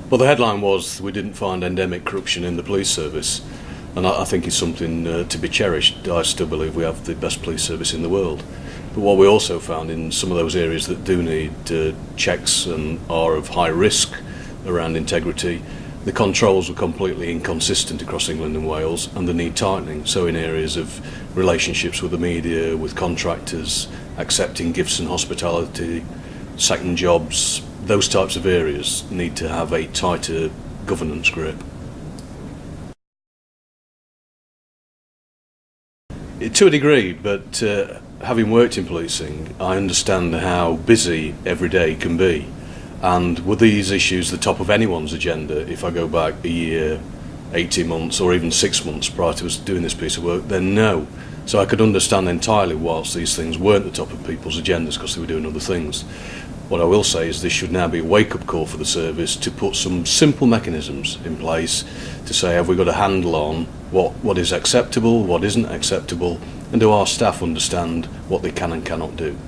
Well, the headline was, we didn't find endemic corruption in the police service, and I think it's something to be cherished. I still believe we have the best police service in the world. But what we also found in some of those areas that do need checks and are of high risk around integrity, the controls were completely inconsistent across England and Wales, and they need tightening. So in areas of relationships with the media, with contractors, accepting gifts and hospitality, second jobs, those types of areas need to have a tighter governance grip. To a degree, but having worked in policing, I understand how busy every day can be. And were these issues the top of anyone's agenda if I go back a year, 18 months or even 6 months prior to us doing this piece of work? Then no. So I could understand entirely whilst these things weren't the top of people's agendas because they were doing other things. What I will say is this should now be a wake-up call for the service to put some simple mechanisms in place to say, have we got a handle on what is acceptable, what isn't acceptable, and do our staff understand what they can and cannot do?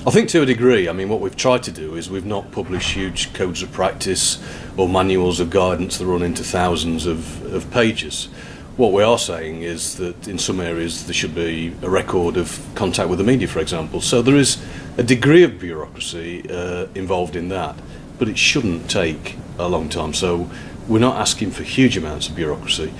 I think to a degree, I mean, what we've tried to do is we've not published huge codes of practice or manuals of guidance that run into thousands of pages. What we are saying is that in some areas there should be a record of contact with the media, for example. So there is a degree of bureaucracy involved in that, but it shouldn't take a long time. So we're not asking for huge amounts of bureaucracy.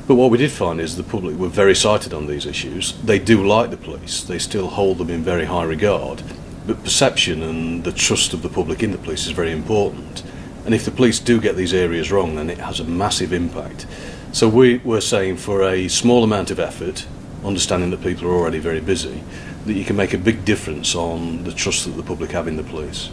But what we did find is the public were very sighted on these issues. They do like the police. They still hold them in very high regard. But perception and the trust of the public in the police is very important. And if the police do get these areas wrong, then it has a massive impact. So we're saying for a small amount of effort, understanding that people are already very busy, that you can make a big difference on the trust that the public have in the police.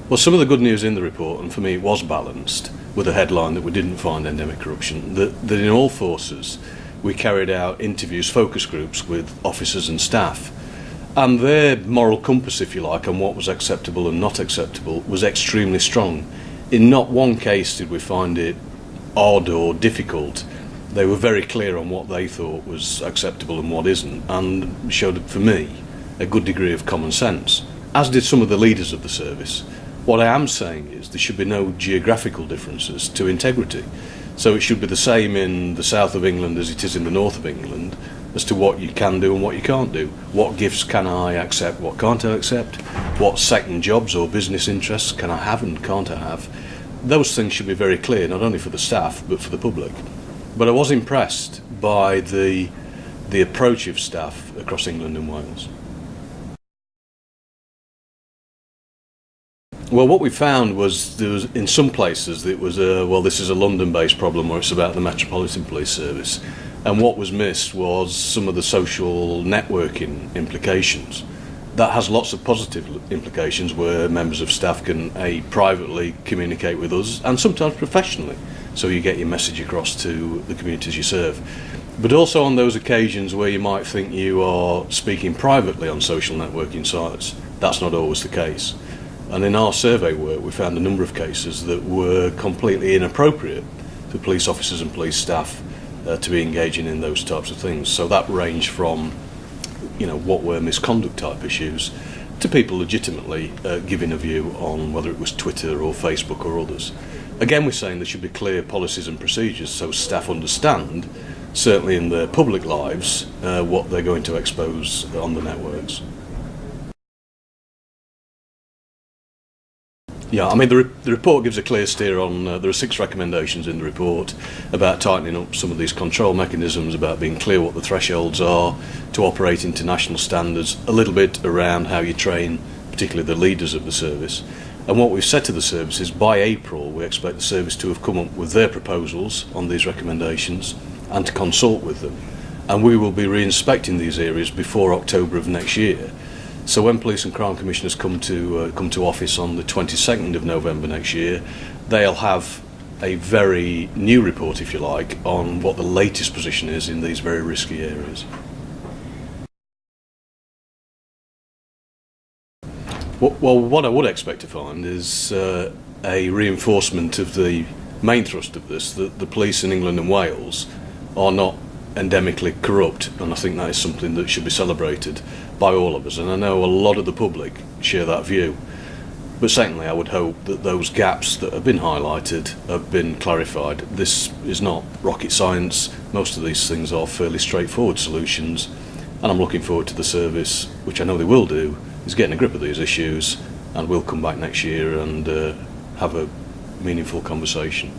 Well, some of the good news in the report, and for me it was balanced, with a headline that we didn't find endemic corruption, that in all forces we carried out interviews, focus groups with officers and staff, and their moral compass, if you like, on what was acceptable and not acceptable was extremely strong. In not one case did we find it odd or difficult. They were very clear on what they thought was acceptable and what isn't, and showed, for me, a good degree of common sense, as did some of the leaders of the service. What I am saying is there should be no geographical differences to integrity. So it should be the same in the south of England as it is in the north of England as to what you can do and what you can't do. What gifts can I accept, what can't I accept? What second jobs or business interests can I have and can't I have? Those things should be very clear, not only for the staff but for the public. But I was impressed by the approach of staff across England and Wales. Well, what we found was there was, in some places, it was this is a London-based problem or it's about the Metropolitan Police Service. And what was missed was some of the social networking implications. That has lots of positive implications where members of staff can privately communicate with us and sometimes professionally, so you get your message across to the communities you serve. But also on those occasions where you might think you are speaking privately on social networking sites, that's not always the case. And in our survey work we found a number of cases that were completely inappropriate for police officers and police staff to be engaging in those types of things. So that ranged from, what were misconduct type issues to people legitimately giving a view on whether it was Twitter or Facebook or others. Again, we're saying there should be clear policies and procedures so staff understand, certainly in their public lives, what they're going to expose on the networks. Yeah, I mean, the report gives a clear steer on, there are 6 recommendations in the report about tightening up some of these control mechanisms, about being clear what the thresholds are to operate into national standards, a little bit around how you train, particularly the leaders of the service. And what we've said to the service is by April we expect the service to have come up with their proposals on these recommendations and to consult with them. And we will be re-inspecting these areas before October of next year. So when Police and Crime Commissioners come to office on the 22nd of November next year, they'll have a very new report, if you like, on what the latest position is in these very risky areas. Well, what I would expect to find is a reinforcement of the main thrust of this, that the police in England and Wales are not endemically corrupt, and I think that is something that should be celebrated by all of us, and I know a lot of the public share that view. But secondly, I would hope that those gaps that have been highlighted have been clarified. This is not rocket science. Most of these things are fairly straightforward solutions, and I'm looking forward to the service, which I know they will do, is getting a grip of these issues, and we'll come back next year and have a meaningful conversation.